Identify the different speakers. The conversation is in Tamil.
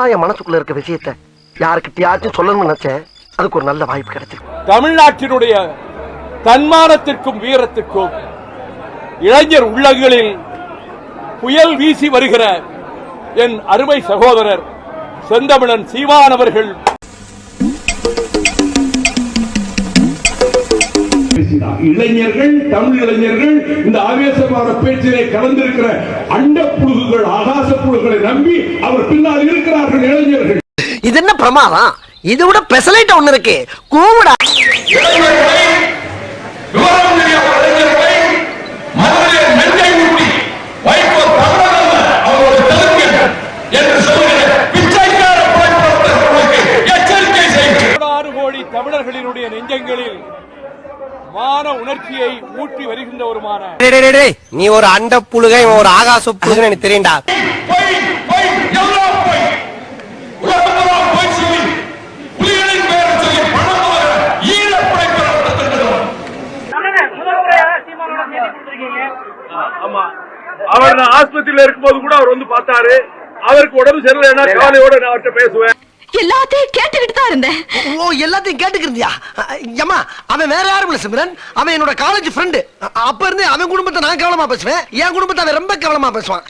Speaker 1: நாளா என் மனசுக்குள்ள இருக்க விஷயத்த யாருக்கிட்டயாச்சும் சொல்லணும்னு நினைச்சேன். அதுக்கு ஒரு நல்ல வாய்ப்பு கிடைச்சிருக்கு.
Speaker 2: தமிழ்நாட்டினுடைய தன்மானத்திற்கும் வீரத்திற்கும் இளைஞர் உள்ளங்களில் புயல் வீசி வருகிற என் அருமை சகோதரர் செந்தமிழன் சீமான் அவர்கள்
Speaker 3: இளைஞர்கள், தமிழ் இளைஞர்கள் இந்த ஆவேசமான பேச்சிலே கலந்திருக்கிற அண்ட புழுகுகள், ஆகாச புழுகளை நம்பி அவர் பின்னால் இருக்கிறார்கள் இளைஞர்கள்.
Speaker 1: இது என்ன பிரமாதம்? இது விட பெசலைட் ஒண்ணு இருக்கு. கூவுடா.
Speaker 2: தமிழர்களினுடைய நெஞ்சங்களில் மான உணர்ச்சியை ஊற்றி வருகின்ற ஒரு
Speaker 1: நீ ஒரு அண்ட புழுகை, ஒரு ஆகாச புழுகை எனக்கு தெரியும்டா.
Speaker 2: அவர் ஆஸ்பத்திரியில இருக்கும்போது கூட அவர் வந்து பார்த்தாரு. அவருக்கு உடம்பு சரியில்லைன்னா காலையோட நான் அவர்கிட்ட பேசுவேன்.
Speaker 4: எல்லாத்தையும் கேட்டுக்கிட்டு தான் இருந்தேன்.
Speaker 1: ஓ, எல்லாத்தையும் கேட்டுக்கிறியா? ஏமா, அவன் வேற யாரும் இல்ல சிம்ரன். அவன் என்னோட காலேஜ் ஃப்ரெண்டு. அப்ப இருந்து அவன் குடும்பத்தை நான் கவனமா பேசுவேன், என் குடும்பத்தை அவன் ரொம்ப கவனமா பேசுவான்.